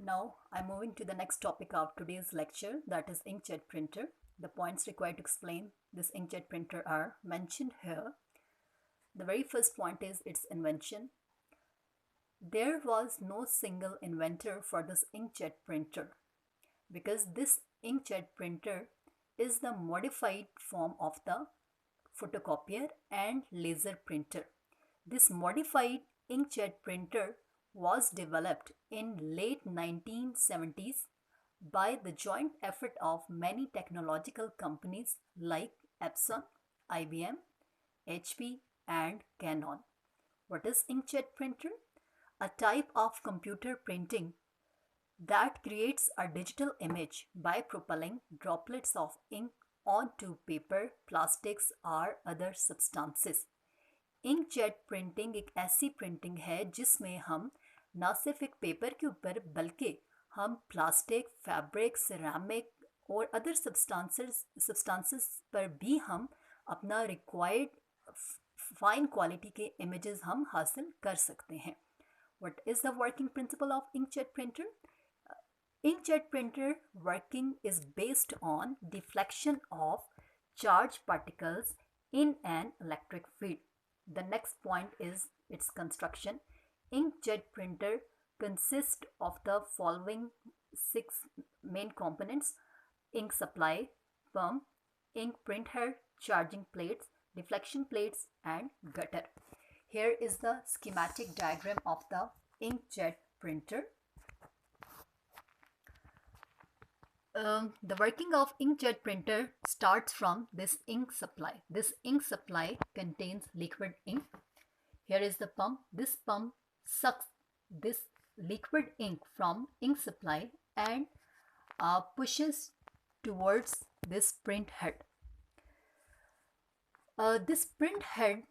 Now I'm moving to the next topic of today's lecture, that is inkjet printer. The points required to explain this inkjet printer are mentioned here. The very first point is its invention. There was no single inventor for this inkjet printer because this inkjet printer is the modified form of the photocopier and laser printer. This modified inkjet printer was developed in late 1970s by the joint effort of many technological companies like Epson, IBM, HP and Canon. What is inkjet printer? A type of computer printing that creates a digital image by propelling droplets of ink onto paper, plastics or other substances. Inkjet printing एक ऐसी printing है जिसमें हम ना सिर्फ एक paper के ऊपर बल्कि हम प्लास्टिक, फैब्रिक, सिरेमिक और अदर सब्सटेंसेस पर भी हम अपना रिक्वायर्ड फाइन क्वालिटी के इमेजेस हम हासिल कर सकते हैं. What is the working principle of inkjet printer? Inkjet printer working is based on deflection of charged particles in an electric field. The next point is its construction. Inkjet printer consists of the following six main components: ink supply, pump, ink printer, charging plates, deflection plates and gutter. Here is the schematic diagram of the inkjet printer. The working of inkjet printer starts from this ink supply. This ink supply contains liquid ink. Here is the pump. This pump sucks this liquid ink from ink supply and pushes towards this print head. This print head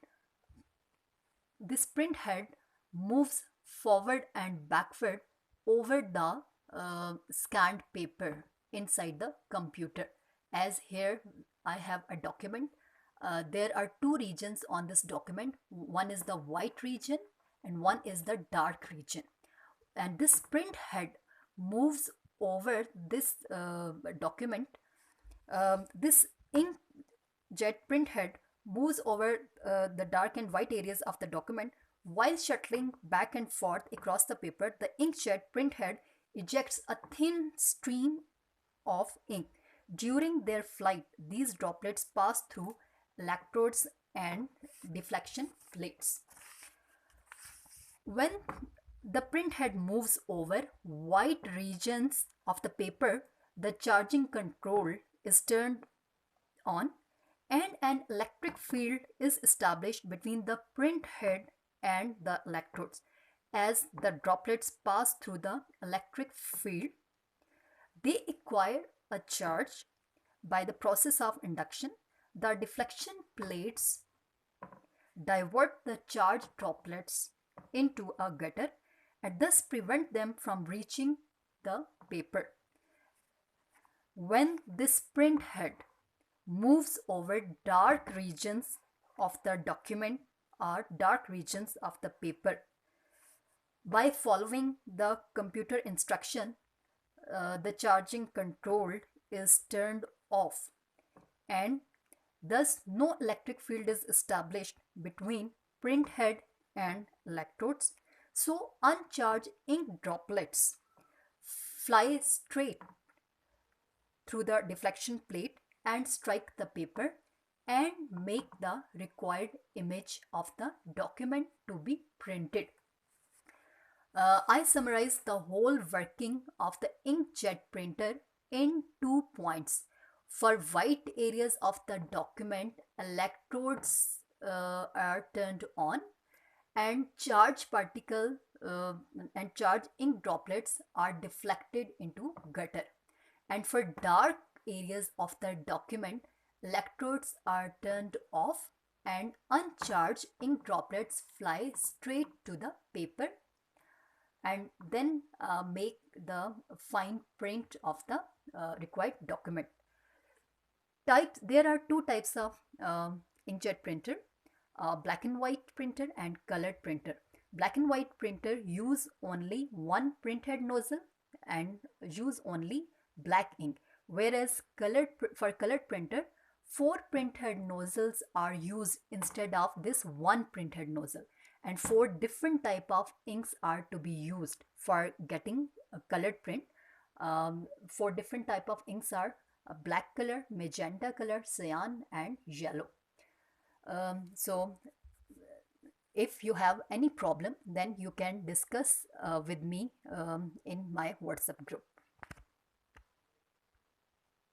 moves forward and backward over the scanned paper inside the computer. As here I have a document. There are two regions on this document. One is the white region and one is the dark region. And this print head moves over this document. This inkjet print head moves over the dark and white areas of the document while shuttling back and forth across the paper. The inkjet print head ejects a thin stream of ink. During their flight, these droplets pass through electrodes and deflection plates. When the print head moves over white regions of the paper, the charging control is turned on and an electric field is established between the print head and the electrodes. As the droplets pass through the electric field, they acquire a charge by the process of induction. The deflection plates divert the charged droplets into a gutter and thus prevent them from reaching the paper. When this print head moves over dark regions of the document or dark regions of the paper, by following the computer instruction, the charging control is turned off and thus no electric field is established between print head and electrodes. So uncharged ink droplets fly straight through the deflection plate and strike the paper and make the required image of the document to be printed. I summarize the whole working of the inkjet printer in 2 points. For white areas of the document, electrodes are turned on and charged particle and charged ink droplets are deflected into gutter. And for dark areas of the document, electrodes are turned off and uncharged ink droplets fly straight to the paper and then make the fine print of the required document. There are two types of inkjet printer, black and white printer and colored printer. Black and white printer use only one printhead nozzle and use only black ink. Whereas for colored printer, 4 printhead nozzles are used instead of this 1 printhead nozzle, and 4 different type of inks are to be used for getting a colored print. 4 different type of inks are black color, magenta color, cyan, and yellow. So if you have any problem, then you can discuss with me in my WhatsApp group.